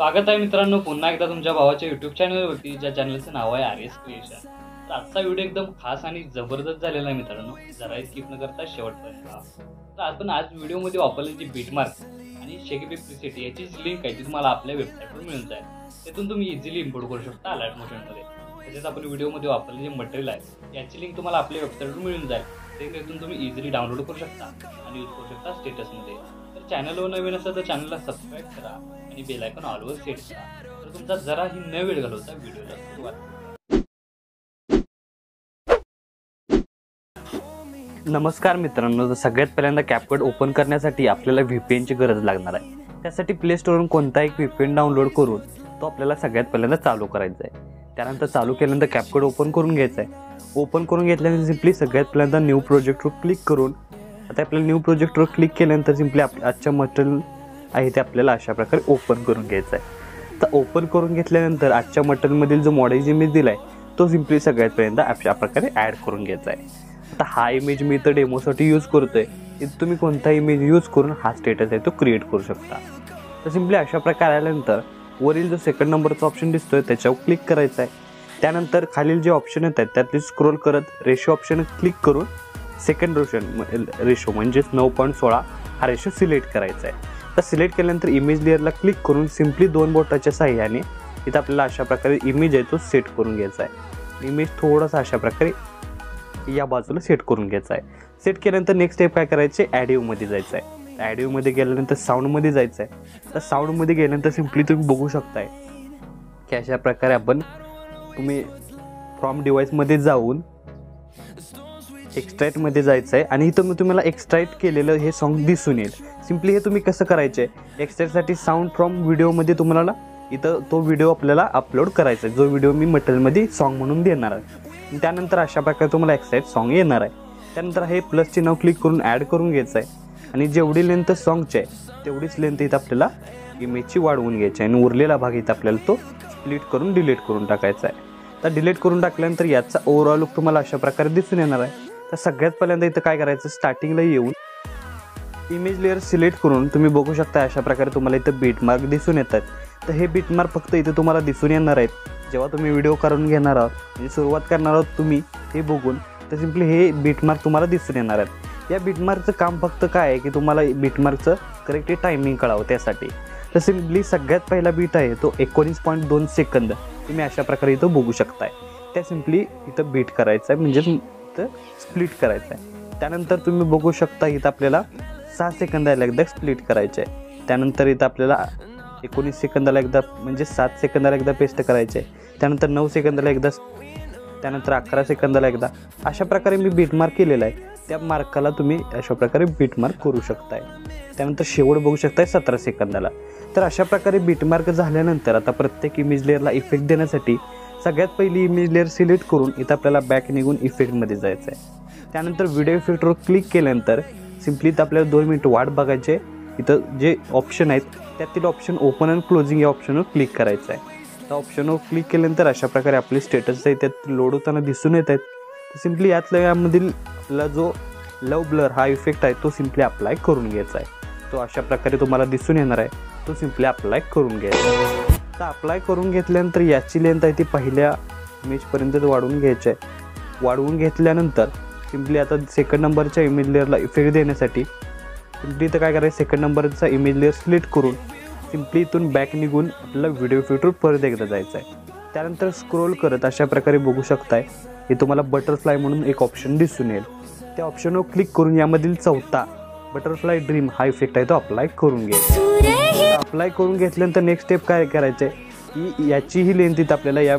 स्वागत आहे मित्रांनो पुन्हा एकदा तुमच्या भावाच्या यूट्यूब चॅनलवरती, ज्या चॅनलचं नाव आहे आर.एस. क्रिएशन. तर आजचा व्हिडिओ एकदम खास आणि जबरदस्त झालेला आहे मित्रांनो, जरा स्किप न करता शेवटपर्यंत पहा. तर आपण आज व्हिडिओमध्ये वापरलेली जी बीटमार्क आणि शेकीबी प्रीसेट याची लिंक आहे ती तुम्हाला आपल्या वेबसाईटवर मिळून जाईल. त्यातून तुम्ही इझिली इम्पोर्ट करू शकता अलर्ट मोशनमध्ये. तसेच आपण व्हिडिओमध्ये वापरलेले जे मटेरियल आहे याची लिंक तुम्हाला आपल्या वेबसाईटवर मिळून जाईल. ते त्यातून तुम्ही इझिली डाउनलोड करू शकता आणि यूज करू शकता स्टेटसमध्ये. तर चॅनलवर नवीन असेल तर चॅनलला सबस्क्राईब करा आणि बेल आयकॉन ऑलवर सेट करा. तर तुमचा जराही न वेळ घालवता व्हिडिओला सुरुवात करा. नमस्कार मित्रांनो, तर सगळ्यात पहिल्यांदा कॅपकट ओपन करण्यासाठी आपल्याला व्हीपीएनची गरज लागणार आहे. त्यासाठी प्ले स्टोरवरून कोणता एक व्हीपीएन डाउनलोड करून तो आपल्याला सगळ्यात पहिल्यांदा चालू करायचा आहे. त्यानंतर चालू केल्यानंतर कॅपकट ओपन करून घ्यायचा आहे. ओपन करून घेतल्यानंतर सिम्पली सगळ्यात पहिल्यांदा न्यू प्रोजेक्टवर क्लिक करून आता आपल्याला न्यू प्रोजेक्टवर क्लिक केल्यानंतर सिम्पली आजच्या मटेरियल आहे ते आपल्याला अशा प्रकारे ओपन करून घ्यायचा आहे. तर ओपन करून घेतल्यानंतर आजच्या मटेरियलमधील जो मॉडेल इमेज दिला आहे तो सिम्पली सगळ्यात पहिल्यांदा अशा प्रकारे ॲड करून घ्यायचा आहे. आता हा इमेज मी इथं डेमोसाठी यूज करतो आहे. इथं तुम्ही कोणता इमेज यूज करून हा स्टेटस आहे तो क्रिएट करू शकता. तर सिम्पली अशा प्रकारे आल्यानंतर वरील जो सेकंड नंबरचा ऑप्शन दिसतोय त्याच्यावर क्लिक करायचा आहे. त्यानंतर खालील जे ऑप्शन येत आहेत त्यातली स्क्रोल करत रेशो ऑप्शन क्लिक करून सेकंड रेशो म्हणजेच 9.16 हा रेशो सिलेक्ट करायचा आहे. तर सिलेक्ट केल्यानंतर इमेज लेअरला क्लिक करून सिम्पली 2 बोटाच्या साहाय्याने इथं आपल्याला अशा प्रकारे इमेज आहे तो सेट करून घ्यायचा आहे. इमेज थोडासा अशा प्रकारे या बाजूला सेट करून घ्यायचा आहे. सेट केल्यानंतर नेक्स्ट स्टेप काय करायचे, ॲडिओमध्ये जायचं आहे. ॲडिओमध्ये गेल्यानंतर साऊंडमध्ये जायचं आहे. तर साऊंडमध्ये गेल्यानंतर सिम्पली तुम्ही बघू शकताय की अशा प्रकारे तुम्ही फ्रॉम डिव्हाइसमध्ये जाऊन एक्स्ट्रॅक्टमध्ये जायचं आहे आणि इथं तुम्हाला एक्स्ट्रॅक्ट केलेलं हे सॉन्ग दिसून येईल. सिम्पली हे तुम्ही कसं करायचं आहे, एक्स्ट्रॅक्टसाठी साऊंड फ्रॉम व्हिडिओमध्ये तुम्हाला इथं तो व्हिडिओ आपल्याला अपलोड करायचा आहे, जो व्हिडिओ मी मटेरियलमध्ये सॉन्ग म्हणून देणार आहे. त्यानंतर अशा प्रकारे तुम्हाला एक्स्ट्रॅक्ट सॉन्ग येणार आहे. त्यानंतर हे प्लस चिन्ह क्लिक करून ॲड करून घ्यायचं आहे आणि जेवढी लेंथ सॉन्गची आहे तेवढीच लेंथ इथं आपल्याला इमेजची वाढवून घ्यायची आहे आणि उरलेला भाग इथं आपल्याला तो स्प्लिट करून डिलीट करून टाकायचा आहे. तर डिलीट करून टाकल्यानंतर याचा ओव्हरऑल लुक तुम्हाला अशा प्रकारे दिसून येणार आहे. तर सगळ्यात पहिल्यांदा इथं काय करायचं, स्टार्टिंगला येऊन इमेज लेअर सिलेक्ट करून तुम्ही बघू शकता अशा प्रकारे तुम्हाला इथं बीटमार्क दिसून येतात. तर हे बीटमार्क फक्त इथं तुम्हाला दिसून येणार आहेत जेव्हा तुम्ही व्हिडिओ करून घेणार आहात, म्हणजे सुरुवात करणार आहोत तुम्ही हे बघून. तर सिम्पली हे बीटमार्क तुम्हाला दिसून येणार आहेत. या बीटमार्कचं काम फक्त काय आहे की तुम्हाला बीटमार्कचं करेक्ट टायमिंग कळावं त्यासाठी. तर सिम्पली सगळ्यात पहिला बीट आहे तो 19.2 सेकंद तुम्ही अशा प्रकारे इथं बघू शकताय. त्या सिम्पली इथं बीट करायचं आहे, म्हणजेच इथं स्प्लिट करायचं आहे. त्यानंतर तुम्ही बघू शकता इथं आपल्याला 6 सेकंदाला एकदा स्प्लिट करायचं आहे. त्यानंतर इथं आपल्याला 19 सेकंदाला एकदा म्हणजे 7 सेकंदाला एकदा पेस्ट करायचे आहे. त्यानंतर 9 सेकंदाला एकदा, त्यानंतर 11 सेकंदाला एकदा. अशा प्रकारे मी बीटमार्क केलेला आहे. त्या मार्काला तुम्ही अशा प्रकारे बीटमार्क करू शकताय. त्यानंतर शेवट बघू शकताय 17 सेकंदाला. तर अशा प्रकारे बीटमार्क झाल्यानंतर आता प्रत्येक इमेज लेअरला इफेक्ट देण्यासाठी सगळ्यात पहिली इमेज लेअर सिलेक्ट करून इथं आपल्याला बॅक निघून इफेक्टमध्ये जायचं आहे. त्यानंतर व्हिडिओ इफेक्टवर क्लिक केल्यानंतर सिम्पली इथं आपल्याला 2 मिनिट वाट बघायचे. इथं जे ऑप्शन आहेत त्यातील ऑप्शन ओपन अँड क्लोजिंग या ऑप्शनवर क्लिक करायचं आहे. त्या ऑप्शनवर क्लिक केल्यानंतर अशा प्रकारे आपले स्टेटस आहे त्यात लोड होताना दिसून येत आहेत. सिम्पली यामधील आपला जो लव ब्लर हा इफेक्ट आहे तो सिम्पली अप्लाय करून घ्यायचा आहे. तो अशा प्रकारे तुम्हाला दिसून येणार आहे, तो सिम्पली अप्लाय करून घ्यायचा आहे. तर अप्लाय करून घेतल्यानंतर याची लेंथ आहे ती पहिल्या इमेजपर्यंत वाढवून घ्यायची आहे. वाढवून घेतल्यानंतर सिम्पली आता सेकंड नंबरच्या इमेज लेअरला इफेक्ट देण्यासाठी सिम्पली इथं काय करायचं, सेकंड नंबरचा इमेज लेअर सिलेक्ट करून सिम्पली इथून बॅक निघून आपल्याला व्हिडिओ इफेक्टवर परत एकदा जायचं आहे. त्यानंतर स्क्रोल करत अशा प्रकारे बघू शकताय हे तुम्हाला बटरफ्लाय म्हणून एक ऑप्शन दिसून येईल. त्या ऑप्शनवर क्लिक करून यामधील चौथा बटरफ्लाय ड्रीम हा इफेक्ट आहे तो अप्लाय करून घ्यायचा. अप्लाय करून घेतल्यानंतर नेक्स्ट स्टेप काय करायचं आहे की याचीही लेंथ इथं आपल्याला या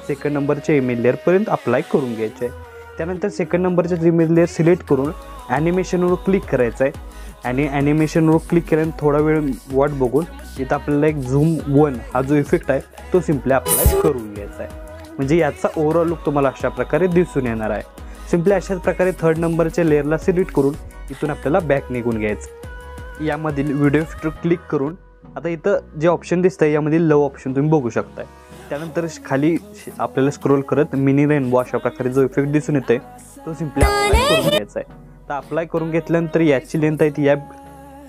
सेकंड नंबरच्या इमेज लेअरपर्यंत अप्लाय करून घ्यायचे आहे. त्यानंतर सेकंड नंबरच्या इमेज लेअर सिलेक्ट करून ॲनिमेशनवर क्लिक करायचं आहे आणि ॲनिमेशनवर क्लिक केल्यानंतर थोडा वेळ वाट बघून इथं आपल्याला एक झूम 1 हा जो इफेक्ट आहे तो सिम्पली अप्लाय करून घ्यायचा आहे. म्हणजे याचा ओव्हरऑल लुक तुम्हाला अशा प्रकारे दिसून येणार आहे. सिम्पली अशाच प्रकारे थर्ड नंबरच्या लेअरला सिलेक्ट करून इथून आपल्याला बॅक निघून घ्यायचं. यामधील व्हिडिओ इफेक्टवर क्लिक करून आता इथं जे ऑप्शन दिसतं यामधील लव ऑप्शन तुम्ही बघू शकताय. त्यानंतर खाली आपल्याला स्क्रोल करत मिनी रेनबो अशा प्रकारे जो इफेक्ट दिसून येतोय तो सिम्पली अप्लाय करून घ्यायचा आहे. तर अप्लाय करून घेतल्यानंतर याची लेंथ आहे ती या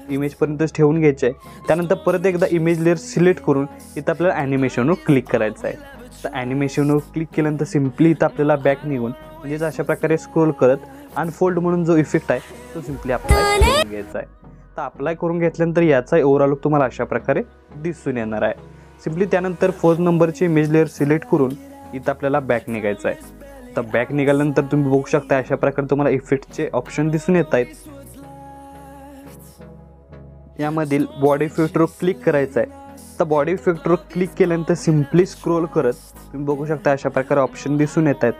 इमेजपर्यंतच ठेवून घ्यायचं आहे. त्यानंतर परत एकदा इमेज लेअर सिलेक्ट करून इथं आपल्याला ॲनिमेशनवर क्लिक करायचं आहे. तर ॲनिमेशनवर क्लिक केल्यानंतर सिम्पली इथं आपल्याला बॅक निघून म्हणजेच अशा प्रकारे स्क्रोल करत अनफोल्ड म्हणून जो इफेक्ट आहे तो सिम्पली अप्लाय करून घ्यायचा आहे. तर अप्लाय करून घेतल्यानंतर याचा ओव्हरऑल लुक तुम्हाला अशा प्रकारे दिसून येणार आहे. सिम्पली त्यानंतर 4 नंबरची इमेज लेअर सिलेक्ट करून इथं आपल्याला बॅक निघायचं आहे. तर बॅक निघाल्यानंतर तुम्ही बघू शकता अशा प्रकारे तुम्हाला इफेक्टचे ऑप्शन दिसून येत आहेत. यामधील बॉडी इफेक्टवर क्लिक करायचं आहे. तर बॉडी इफेक्टवर क्लिक केल्यानंतर सिम्पली स्क्रोल करत तुम्ही बघू शकता अशा प्रकारे ऑप्शन दिसून येत आहेत.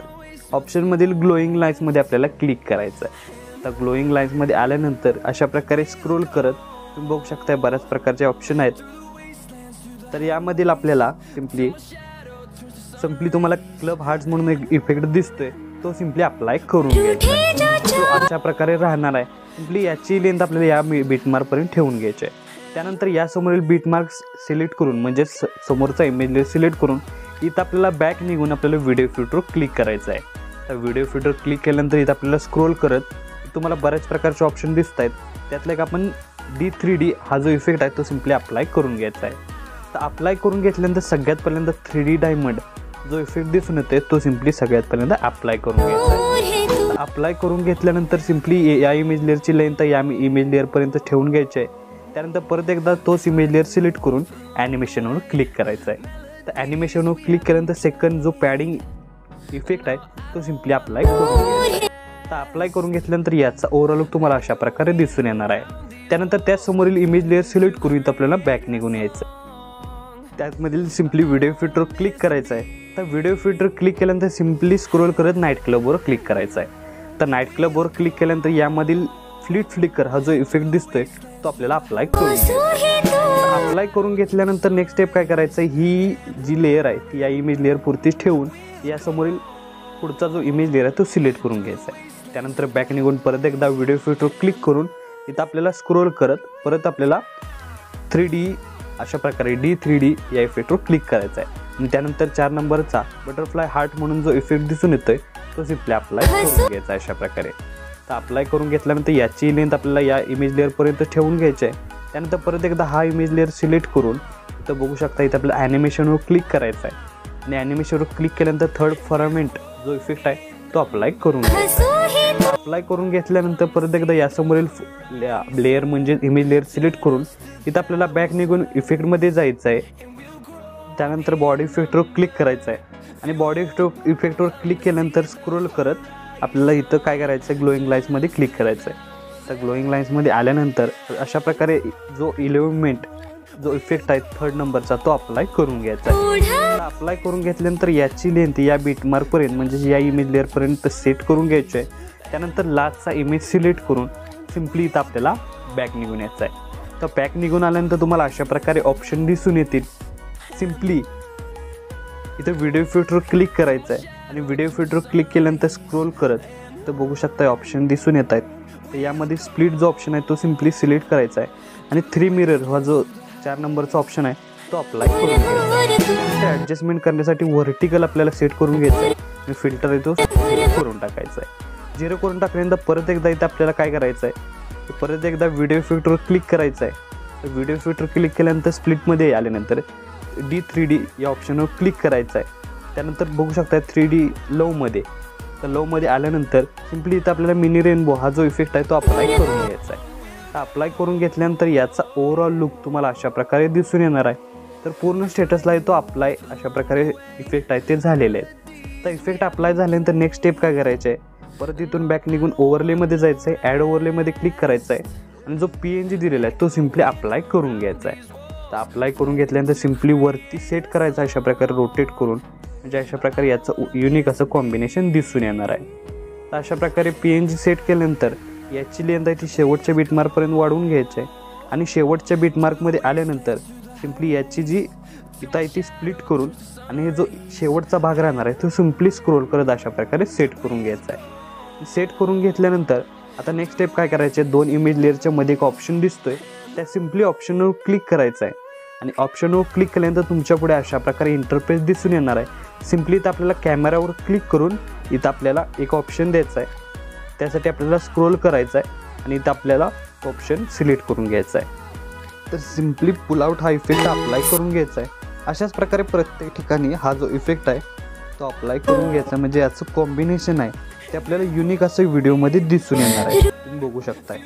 ऑप्शनमधील ग्लोईंग लाईन्समध्ये आपल्याला क्लिक करायचं आहे. तर ग्लोईंग लाईन्समध्ये आल्यानंतर अशा प्रकारे स्क्रोल करत तुम्ही बघू शकता बऱ्याच प्रकारचे ऑप्शन आहेत. तर यामधील आपल्याला सिम्पली तुम्हाला क्लब हार्ट्स म्हणून एक इफेक्ट दिसतोय तो सिम्पली अप्लाय करून घ्यायचा. तो अशा प्रकारे राहणार आहे. सिम्पली याची लेंथ आपल्याला या बीटमार्कपर्यंत ठेवून घ्यायची आहे. त्यानंतर यासमोरील बीटमार्क सिलेक्ट करून म्हणजे समोरचा इमेज लेअर सिलेक्ट करून इथं आपल्याला बॅक निघून आपल्याला व्हिडिओ इफेक्टवर क्लिक करायचं आहे. तर व्हिडिओ इफेक्टवर क्लिक केल्यानंतर इथं आपल्याला स्क्रोल करत तुम्हाला बऱ्याच प्रकारचे ऑप्शन दिसत आहेत. त्यातलं एक आपण D3D हा जो इफेक्ट आहे तो सिम्पली अप्लाय करून घ्यायचा आहे. तर अप्लाय करून घेतल्यानंतर सगळ्यात पहिल्यांदा 3D डायमंड जो इफेक्ट दिसून येते तो सिम्पली सगळ्यात पहिल्यांदा अप्लाय करून घ्यायचा आहे. अप्लाय करून घेतल्यानंतर सिम्पली या इमेज लेअरची लेंथ या इमेज लेअरपर्यंत ठेवून घ्यायची आहे. त्यानंतर परत एकदा तोच इमेज लेअर सिलेक्ट करून ॲनिमेशनवर क्लिक करायचा आहे. तर ॲनिमेशनवर क्लिक केल्यानंतर सेकंड जो पॅडिंग इफेक्ट आहे तो सिम्पली अप्लाय करून घ्यायचा आहे. तर अप्लाय करून घेतल्यानंतर याचा ओव्हरऑल लुक तुम्हाला अशा प्रकारे दिसून येणार आहे. त्यानंतर त्याचसमोरील इमेज लेअर सिलेक्ट करून इथं आपल्याला बॅक निघून यायचं. त्यामधील सिम्पली व्हिडिओ इफेक्टवर क्लिक करायचं आहे. तर व्हिडिओ इफेक्टवर क्लिक केल्यानंतर सिम्पली स्क्रोल करत नाईट क्लबवर क्लिक करायचं आहे. तर नाईट क्लबवर क्लिक केल्यानंतर यामधील फ्लिकर हा जो इफेक्ट दिसतोय तो आपल्याला अप्लाय करून घ्यायचा. अप्लाय करून घेतल्यानंतर नेक्स्ट स्टेप काय करायचं आहे, ही जी लेअर आहे ती या इमेज लेअर पुरतीच ठेवून यासमोरील पुढचा जो इमेज लेअर आहे तो सिलेक्ट करून घ्यायचा आहे. त्यानंतर बॅक निघून परत एकदा व्हिडिओ इफेक्टवर क्लिक करून इथं आपल्याला स्क्रोल करत परत आपल्याला 3D अशा प्रकारे D3D या इफेक्टवर क्लिक करायचा आहे. आणि त्यानंतर 4 नंबरचा बटरफ्लाय हार्ट म्हणून जो इफेक्ट दिसून येतोय तो सिम्पली अप्लाय करून घ्यायचा अशा प्रकारे. तर अप्लाय करून घेतल्यानंतर याची लेंथ आपल्याला या इमेज लेअरपर्यंत ठेवून घ्यायची आहे. त्यानंतर परत एकदा हा इमेज लेअर सिलेक्ट करून इथं बघू शकता इथं आपल्याला ॲनिमेशनवर क्लिक करायचं आहे. आणि ॲनिमेशनवर क्लिक केल्यानंतर थर्ड फर्मेंट जो इफेक्ट आहे तो अप्लाय करून घ्यायचा. अप्लाय करून घेतल्यानंतर परत एकदा यासमोरील लेअर म्हणजे इमेज लेअर सिलेक्ट करून इथं आपल्याला बॅक निघून इफेक्टमध्ये जायचं आहे. त्यानंतर बॉडी इफेक्टवर क्लिक करायचं आहे. आणि बॉडी इफेक्टवर क्लिक केल्यानंतर स्क्रोल करत आपल्याला इथं काय करायचं आहे, ग्लोईंग लाईन्समध्ये क्लिक करायचं आहे. तर ग्लोईंग लाईन्समध्ये आल्यानंतर अशा प्रकारे जो इलेव्हमेंट जो इफेक्ट आहे 3rd नंबरचा तो अप्लाय करून घ्यायचा आहे. अप्लाय करून घेतल्यानंतर याची लेंथ या बीटमार्कपर्यंत म्हणजे या इमेज लेअरपर्यंत सेट करून घ्यायची आहे. त्यानंतर लास्टचा इमेज सिलेक्ट करून सिम्पली इथं आपल्याला बॅक निघून यायचं आहे. तर बॅक निघून आल्यानंतर तुम्हाला अशा प्रकारे ऑप्शन दिसून येतील. सिम्पली इथं व्हिडिओ इफेक्टवर क्लिक करायचं आहे. आणि व्हिडिओ इफेक्टवर क्लिक केल्यानंतर स्क्रोल करत तर बघू शकता ऑप्शन दिसून येत आहेत. तर यामध्ये स्प्लिट जो ऑप्शन आहे तो सिम्पली सिलेक्ट करायचा आहे. आणि 3 मिरर हा जो 4 नंबरचा ऑप्शन आहे तो अप्लाय करून घ्यायचा. ॲडजस्टमेंट करण्यासाठी व्हर्टिकल आपल्याला सेट करून घ्यायचं आहे. आणि फिल्टर आहे तो करून टाकायचा आहे. 0 करून टाकल्यानंतर परत एकदा इथं आपल्याला काय करायचं आहे, परत एकदा व्हिडिओ इफेक्टवर क्लिक करायचं आहे. तर व्हिडिओ इफेक्टवर क्लिक केल्यानंतर स्प्लिटमध्ये आल्यानंतर D3D या ऑप्शनवर क्लिक करायचं आहे. त्यानंतर बघू शकता 3D लवमध्ये. तर लवमध्ये आल्यानंतर सिम्पली इथं आपल्याला मिनी रेनबो हा जो इफेक्ट आहे तो अप्लाय करून घ्यायचा आहे. तर अप्लाय करून घेतल्यानंतर याचा ओव्हरऑल लुक तुम्हाला अशा प्रकारे दिसून येणार आहे. तर पूर्ण स्टेटसला आहे तो अप्लाय अशा प्रकारे इफेक्ट आहे ते झालेले आहेत. तर इफेक्ट अप्लाय झाल्यानंतर नेक्स्ट स्टेप काय करायचं आहे, परत इथून बॅक निघून ओव्हरलेमध्ये जायचं आहे. ॲड ओव्हरलेमध्ये क्लिक करायचं आहे. आणि जो PNG दिलेला आहे तो सिम्पली अप्लाय करून घ्यायचा आहे. तर अप्लाय करून घेतल्यानंतर सिम्पली वरती सेट करायचं अशा प्रकारे रोटेट करून, म्हणजे अशा प्रकारे याचं युनिक असं कॉम्बिनेशन दिसून येणार आहे. तर अशा प्रकारे PNG सेट केल्यानंतर याची लेंथ आहे ती शेवटच्या बीटमार्कपर्यंत वाढवून घ्यायची आहे. आणि शेवटच्या बीटमार्कमध्ये आल्यानंतर सिम्पली याची जी इथं आहे ती स्प्लिट करून आणि जो शेवटचा भाग राहणार आहे तो सिम्पली स्क्रोल करत अशा प्रकारे सेट करून घ्यायचा आहे. सेट करून घेतल्यानंतर आता नेक्स्ट स्टेप काय करायचे, 2 इमेज लेअरच्या मध्ये एक ऑप्शन दिसतोय त्या सिम्पली ऑप्शनवर क्लिक करायचं आहे. आणि ऑप्शनवर क्लिक केल्यानंतर तुमच्या पुढे अशा प्रकारे इंटरफेस दिसून येणार आहे. सिम्पली इथं आपल्याला कॅमेरावर क्लिक करून इथं आपल्याला एक ऑप्शन द्यायचा आहे. त्यासाठी आपल्याला स्क्रोल करायचं आहे. आणि इथं आपल्याला ऑप्शन सिलेक्ट करून घ्यायचा आहे. तर सिम्पली पुल आउट हा इफेक्ट अप्लाय करून घ्यायचा आहे. अशाच प्रकारे प्रत्येक ठिकाणी हा जो इफेक्ट आहे तो अप्लाय करून घ्यायचा. म्हणजे याचं कॉम्बिनेशन आहे ते आपल्याला युनिक असं व्हिडिओमध्ये दिसून येणार आहे. तुम्ही बघू शकताय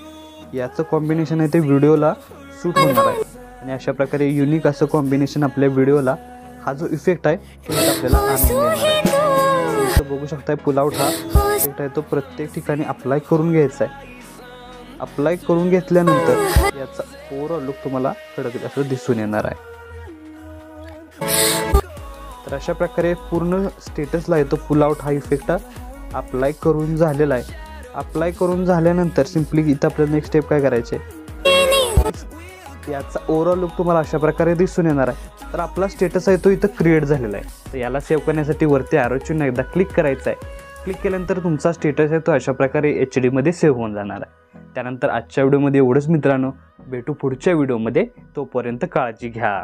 याचं कॉम्बिनेशन आहे ते व्हिडिओला सूट होणार आहे. आणि अशा प्रकारे युनिक असं कॉम्बिनेशन आपल्या व्हिडिओला हा जो इफेक्ट आहे तो आपल्याला आणून देणार आहे. इथं बघू शकताय पुल आउट हा इफेक्ट आहे तो प्रत्येक ठिकाणी अप्लाय करून घ्यायचा आहे. अप्लाय करून घेतल्यानंतर याचा ओव्हरऑल लुक तुम्हाला कडक असं दिसून येणार आहे. तर अशा प्रकारे पूर्ण स्टेटसला आहे तो पुल आउट हा इफेक्ट अप्लाय करून झालेला आहे. अप्लाय करून झाल्यानंतर सिम्पली इथं आपल्याला नेक्स्ट स्टेप काय करायचे, याचा ओव्हरऑल लुक तुम्हाला अशा प्रकारे दिसून येणार आहे. तर आपला स्टेटस आहे तो इथं क्रिएट झालेला आहे. तर याला सेव्ह करण्यासाठी वरती ॲरोची एकदा क्लिक करायचं आहे. क्लिक केल्यानंतर तुमचा स्टेटस आहे तो अशा प्रकारे HD मध्ये सेव्ह होऊन जाणार आहे. त्यानंतर आजच्या व्हिडिओमध्ये एवढंच मित्रांनो. भेटू पुढच्या व्हिडिओमध्ये. तोपर्यंत काळजी घ्या.